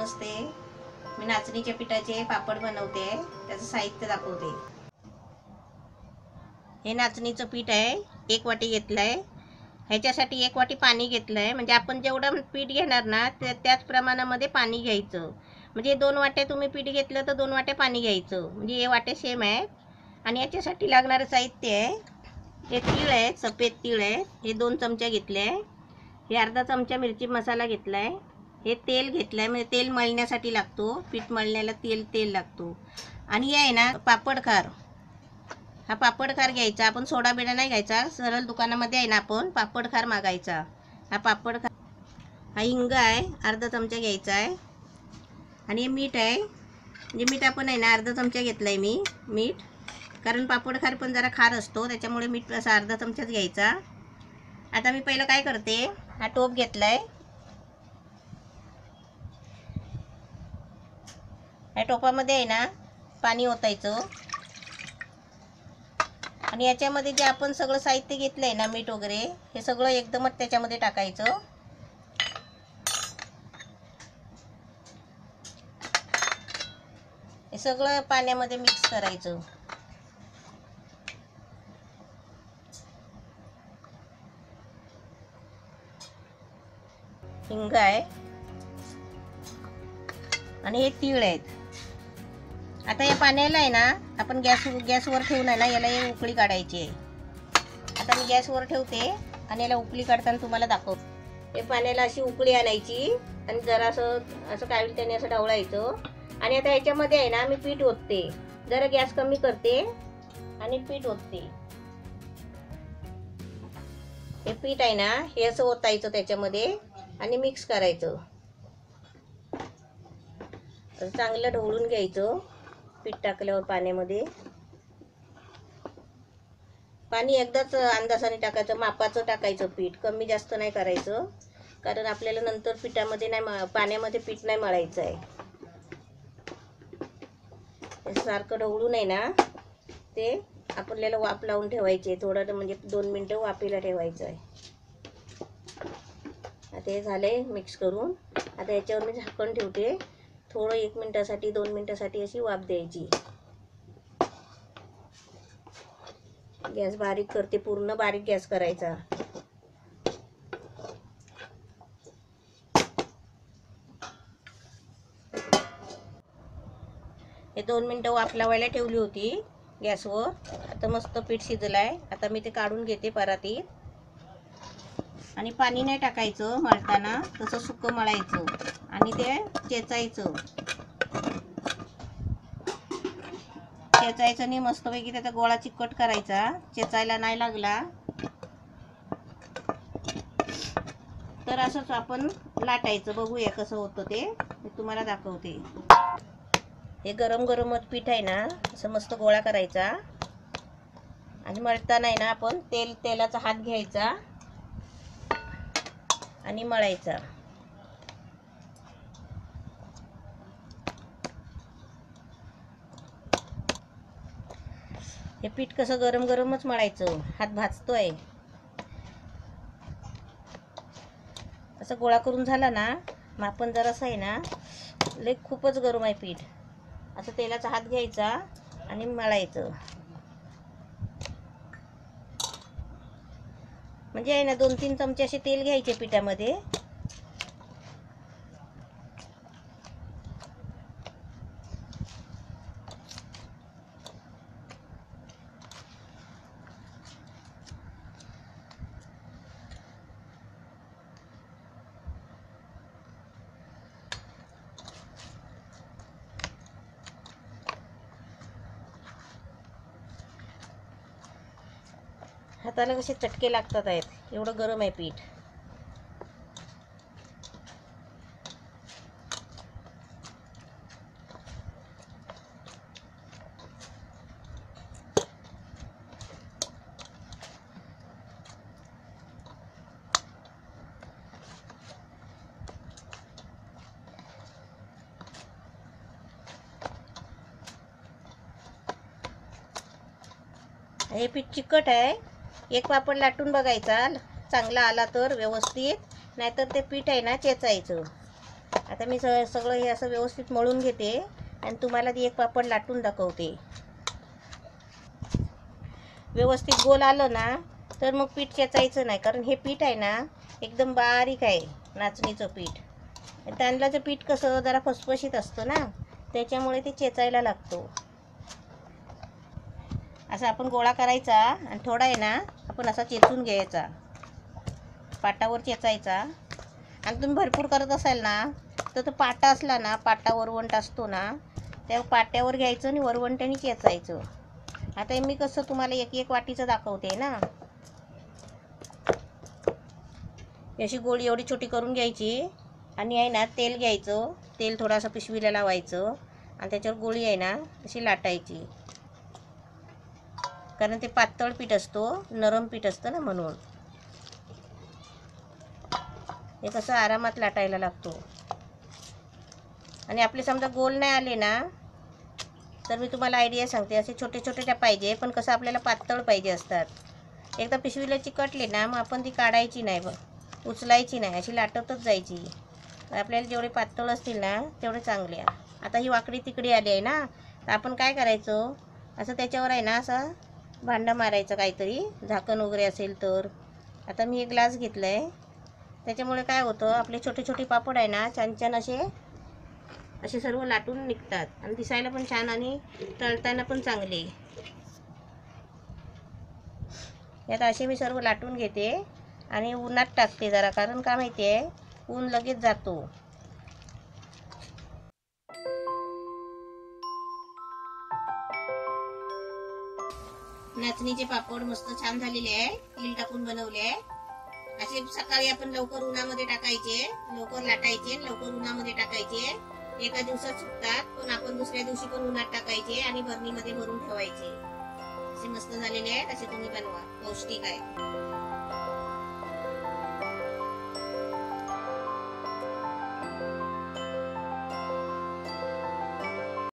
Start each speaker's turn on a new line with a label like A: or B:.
A: नमस्ते. मी नाचणीच्या पिठाचे पापड बनवते. त्याचं साहित्य दाखवते. हे नाचणीचं पीठ आहे, 1 वाटी घेतलंय. ह्याच्यासाठी 1 वाटी पाणी घेतलंय. म्हणजे आपण जेवढं पीठ घेणार ना त्याच प्रमाणामध्ये पाणी घ्यायचं. म्हणजे 2 वाट्या तुम्ही पीठ घेतलं तर 2 वाट्या पाणी घ्यायचं. म्हणजे हे वाटे सेम आहेत. आणि याच्यासाठी लागणारं साहित्य आहे, हे तीळ आहेत, सफेद तीळ आहेत, हे 2 चमचे घेतले. हे अर्धा चमचा मिरची मसाला घेतलाय. हे तेल घेतलंय, म्हणजे तेल मळण्यासाठी लागतो, पीठ मळण्याला तेल लागतो. आणि हे आहे ना पापडखार, हा पापडखार घ्यायचा. आपण सोडा बिडा नाही घ्यायचा, सरळ दुकानामध्ये आहे ना आपण पापडखार मागायचा. हा पापडखार. हा हिंग आहे, अर्धा चमचा घ्यायचा आहे. आणि हे मीठ आहे, म्हणजे मीठ आपण आहे ना अर्धा चमचा घेतलाय मी मीठ, कारण पापडखार पण जरा खार असतो, त्याच्यामुळे मीठ असा अर्धा चमचाच घ्यायचा. आता मी पहिलं काय करते, हा टोप घेतलाय. या टोपामध्ये आहे ना पाणी ओतायचं. आणि याच्यामध्ये जे आपण सगळं साहित्य घेतलंय ना, मीठ वगैरे, हे सगळं एकदमच त्याच्यामध्ये टाकायचं. हे सगळं पाण्यामध्ये मिक्स करायचं. हिंग आहे आणि हे तीळ आहेत. आता या पाण्याला आहे ना आपण गॅसवर ठेवून आहे ना याला हे उकळी काढायची आहे. आता मी गॅसवर ठेवते आणि याला उकळी काढताना तुम्हाला दाखवते. हे पाण्याला अशी उकळी आणायची आणि जरा असं काय होईल त्याने असं ढवळायचं. आणि आता याच्यामध्ये आहे ना मी पीठ ओतते. जरा गॅस कमी करते आणि पीठ ओतते. हे पीठ आहे ना हे असं ओतायचं त्याच्यामध्ये आणि मिक्स करायचं. चांगलं ढवळून घ्यायचं. पीठ टाकल्यावर पाण्यामध्ये पाणी एकदाच अंदाजाने टाकायचं, मापाचं टाकायचं. पीठ कमी जास्त नाही करायचं, कारण आपल्याला नंतर पिठामध्ये नाही पाण्यामध्ये पीठ नाही मळायचं आहे. सारखं ढवळून आहे ना ते आपल्याला वाफ लावून ठेवायचे थोडं, म्हणजे 2 मिनिटं वाफेला ठेवायचं आहे. आता हे झाले मिक्स करून. आता याच्यावर मी झाकण ठेवते. थोडं 1 मिनिटासाठी 2 मिनिटासाठी अशी वाफ द्यायची. गॅस बारीक करते, पूर्ण बारीक गॅस करायचा. हे 2 मिनिटं वाफ लावायला ठेवली होती गॅसवर. आता मस्त पीठ शिजलाय. आता मी ते काढून घेते परातीत. आणि पाणी नाही टाकायचं मळताना, तसं सुकं मळायचं आणि ते चेचायचं. चेचायचं नाही, मस्तपैकी त्याचा गोळा चिकट करायचा. चेचायला नाही लागला तर असंच आपण लाटायचं. बघूया कसं होतं ते, मी तुम्हाला दाखवते. हे गरम गरमच पीठ आहे ना असं मस्त गोळा करायचा. आणि मळताना आहे ना आपण तेलाचा हात घ्यायचा आणि मळायचा. हे पीठ कसं गरम गरमच मळायचं, हात भाजतोय. असं गोळा करून झाला ना मग आपण जरासं आहे ना, लय खूपच गरम आहे पीठ, असं तेलाचा हात घ्यायचा आणि मळायचं. म्हणजे आहे ना 2-3 चमचे असे तेल घ्यायचे पिठामध्ये. हाताला कसे चटके लागतात आहेत, एवढं गरम आहे पीठ. हे पीठ चिकट आहे. एक पापड लाटून बघायचा, चांगला आला तर व्यवस्थित, नाहीतर ते पीठ आहे ना चेचायचं. आता आता मी सगळं हे असं व्यवस्थित मळून घेते आणि तुम्हाला ती एक पापड लाटून दाखवते. व्यवस्थित गोल आलं ना तर मग पीठ चेचायचं नाही, कारण हे पीठ आहे ना एकदम बारीक आहे नाचणीचं पीठ. तांदळाचं पीठ कसं जरा फसफशीत असतं ना, त्याच्यामुळे ते चेचायला लागतो. असा आपण गोळा करायचा आणि थोडा आहे ना आपण असा चेचून घ्यायचा, पाटावर चेचायचा. आणि तुम्ही भरपूर करत असाल ना तर तो पाटा असला ना, पाटा वरवंट असतो ना, त्या पाट्यावर घ्यायचं आणि वरवंट्याने चेचायचं. आता मी कसं तुम्हाला एक एक वाटीचं दाखवते ना. अशी गोळी एवढी छोटी करून घ्यायची आणि आहे ना तेल घ्यायचं, तेल थोडासा पिशवीला लावायचं आणि त्याच्यावर गोळी आहे ना अशी लाटायची, कारण ते पातळ पीठ असतो, नरम पीठ असतं ना, म्हणून हे कसं आरामात लाटायला लागतो. आणि आपले समजा गोल नाही आले ना तर मी तुम्हाला आयडिया सांगते, असे छोटे छोटे त्या पाहिजे, पण कसं आपल्याला पातळ पाहिजे असतात. एकदा पिशवीला चिकटले ना मग आपण ती काढायची नाही, उचलायची नाही, अशी लाटतच जायची. आपल्याला जेवढे पातळ असतील ना तेवढे चांगले. आता ही वाकडी तिकडी आली आहे ना, तर आपण काय करायचं, असं त्याच्यावर आहे ना असं भांडं मारायचं, काहीतरी झाकण वगैरे असेल तर. आता मी एक ग्लास घेतला आहे, त्याच्यामुळे काय होतं, आपले छोटे छोटे पापड आहे ना छान छान असे सर्व लाटून निघतात आणि दिसायला पण छान आणि तळताना पण चांगले. यात असे मी सर्व लाटून घेते आणि उन्हात टाकते जरा, कारण का माहिती आहे ऊन लगेच जातो. नाचणीचे पापड मस्त छान झालेले आहे, तेल टाकून बनवले आहे. असे सकाळी आपण लवकर उन्हामध्ये टाकायचे, लवकर लाटायचे, लवकर उन्हामध्ये टाकायचे. एका दिवसात सुकतात, पण आपण दुसऱ्या दिवशी पण उन्हात टाकायचे आणि बरणीमध्ये भरून ठेवायचे. असे मस्त झालेले आहेत, असे तुम्ही बनवा, पौष्टिक आहे.